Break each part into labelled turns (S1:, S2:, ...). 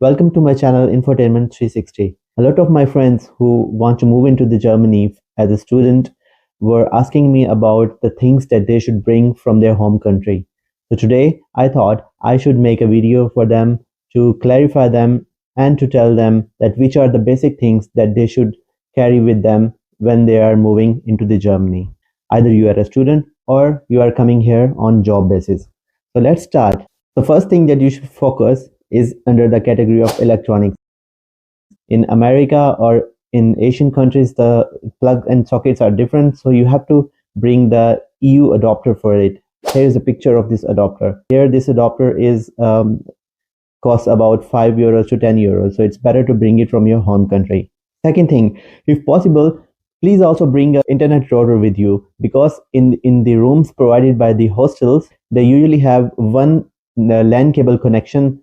S1: Welcome to my channel Infotainment 360. A lot of my friends who want to move into the Germany as a student were asking me about the things that they should bring from their home country. So today I thought I should make a video for them to clarify them and to tell them that which are the basic things that they should carry with them when they are moving into the Germany. Either you are a student or you are coming here on job basis. So let's start. The first thing that you should focus is under the category of electronics. In America or in Asian countries, the plug and sockets are different, so you have to bring the EU adapter for it. Here is a picture of this adapter. Here, this adapter is costs about €5 to €10, so it's better to bring it from your home country. Second thing, if possible, please also bring an internet router with you, because in the rooms provided by the hostels, they usually have one LAN cable connection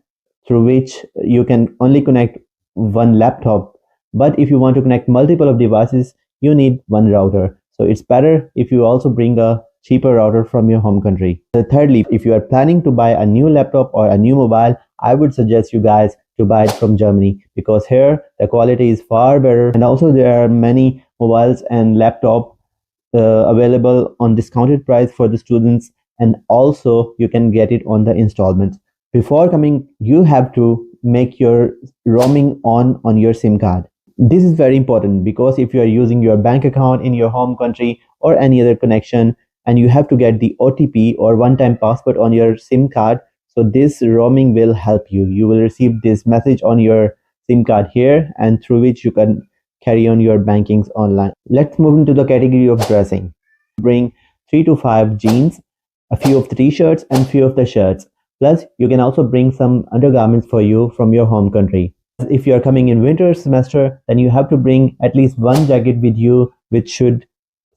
S1: through which you can only connect one laptop. But if you want to connect multiple of devices, you need one router. So it's better if you also bring a cheaper router from your home country. Thirdly, if you are planning to buy a new laptop or a new mobile, I would suggest you guys to buy it from Germany, because here the quality is far better, and also there are many mobiles and laptop available on discounted price for the students, and also you can get it on the installments. Before coming, you have to make your roaming on your SIM card. This is very important, because if you are using your bank account in your home country or any other connection, and you have to get the OTP or one-time password on your SIM card, so this roaming will help you. You will receive this message on your SIM card here, and through which you can carry on your bankings online. Let's move into the category of dressing. Bring 3 to 5 jeans, a few of the t-shirts and few of the shirts. Plus, you can also bring some undergarments for you from your home country. If you are coming in winter semester, then you have to bring at least one jacket with you, which should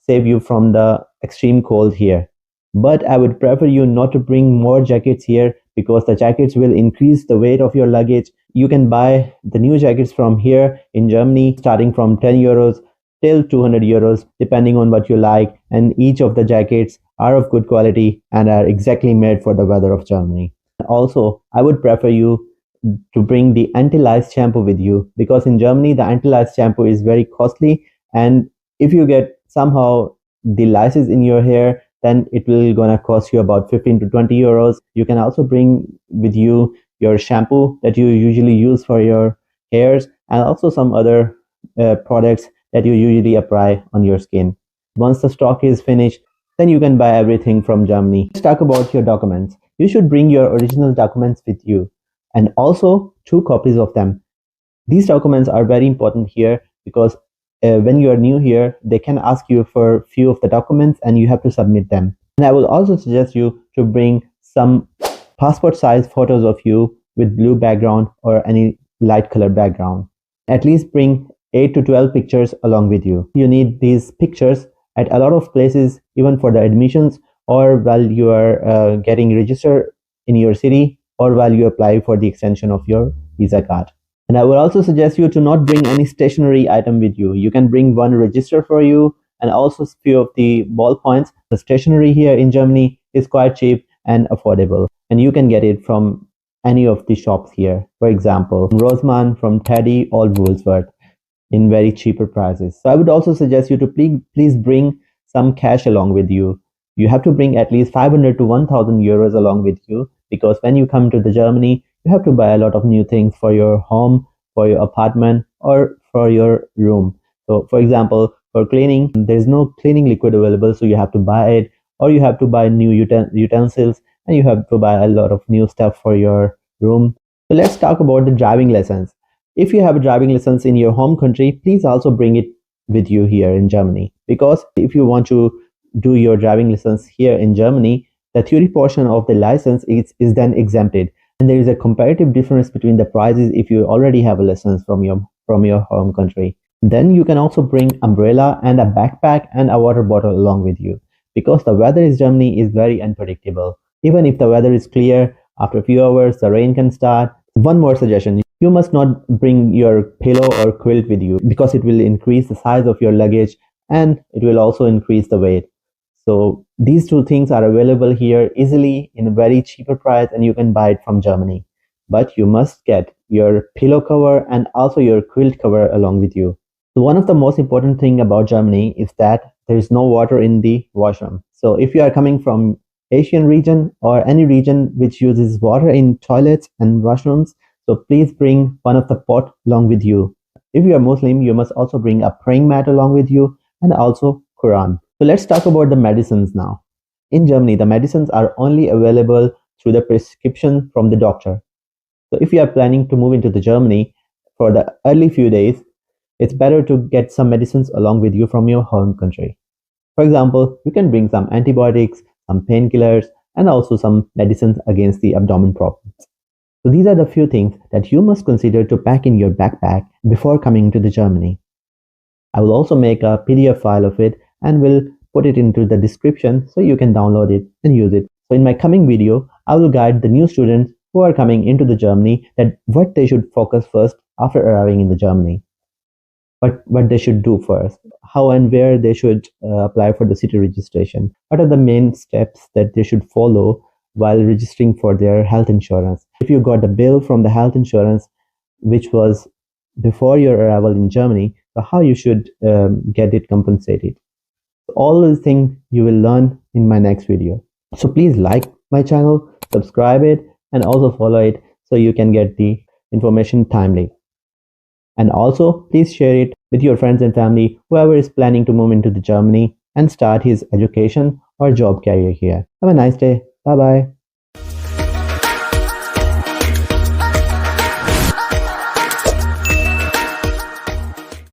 S1: save you from the extreme cold here. But I would prefer you not to bring more jackets here, because the jackets will increase the weight of your luggage. You can buy the new jackets from here in Germany, starting from €10 till €200, depending on what you like. And each of the jackets are of good quality and are exactly made for the weather of Germany. Also, I would prefer you to bring the anti-lice shampoo with you, because in Germany the anti-lice shampoo is very costly, and if you get somehow the lices in your hair, then it will gonna cost you about €15 to €20. You can also bring with you your shampoo that you usually use for your hairs, and also some other products that you usually apply on your skin. Once the stock is finished, then you can buy everything from Germany. Let's talk about your documents. You should bring your original documents with you, and also 2 copies of them. These documents are very important here, because when you are new here, they can ask you for few of the documents and you have to submit them. And I will also suggest you to bring some passport size photos of you with blue background or any light color background. At least bring 8 to 12 pictures along with you. You need these pictures at a lot of places, even for the admissions, or while you are getting registered in your city, or while you apply for the extension of your visa card. And I would also suggest you to not bring any stationery item with you. You can bring one register for you, and also a few of the ballpoints. The stationery here in Germany is quite cheap and affordable, and you can get it from any of the shops here. For example, from Rossmann, from Teddy, or Woolworth, in very cheaper prices. So I would also suggest you to please bring some cash along with you. You have to bring at least €500 to €1,000 along with you, because when you come to the Germany, you have to buy a lot of new things for your home, for your apartment, or for your room. So for example, for cleaning, there's no cleaning liquid available, so you have to buy it, or you have to buy new utensils, and you have to buy a lot of new stuff for your room. So let's talk about the driving lessons. If you have a driving license in your home country, please also bring it with you here in Germany, because if you want to do your driving license here in Germany, the theory portion of the license is then exempted, and there is a comparative difference between the prices if you already have a license from your home country. Then you can also bring umbrella and a backpack and a water bottle along with you, because the weather in Germany is very unpredictable. Even if the weather is clear, after a few hours the rain can start. One more suggestion: you must not bring your pillow or quilt with you, because it will increase the size of your luggage and it will also increase the weight. So these two things are available here easily in a very cheaper price, and you can buy it from Germany. But you must get your pillow cover and also your quilt cover along with you. So one of the most important thing about Germany is that there is no water in the washroom. So if you are coming from Asian region or any region which uses water in toilets and washrooms, so please bring one of the pot along with you. If you are Muslim, you must also bring a praying mat along with you and also Quran. So let's talk about the medicines now. In Germany, the medicines are only available through the prescription from the doctor. So if you are planning to move into the Germany for the early few days, it's better to get some medicines along with you from your home country. For example, you can bring some antibiotics, some painkillers, and also some medicines against the abdomen problems. So these are the few things that you must consider to pack in your backpack before coming to the Germany. I will also make a PDF file of it and will put it into the description so you can download it and use it. So in my coming video, I will guide the new students who are coming into the Germany that what they should focus first after arriving in the Germany. What they should do first, how and where they should apply for the city registration, what are the main steps that they should follow while registering for their health insurance. If you got the bill from the health insurance which was before your arrival in Germany, so how you should get it compensated. All these things you will learn in my next video. So please like my channel, subscribe it, and also follow it so you can get the information timely. And also please share it with your friends and family, whoever is planning to move into the Germany and start his education or job career here. Have a nice day. Bye bye.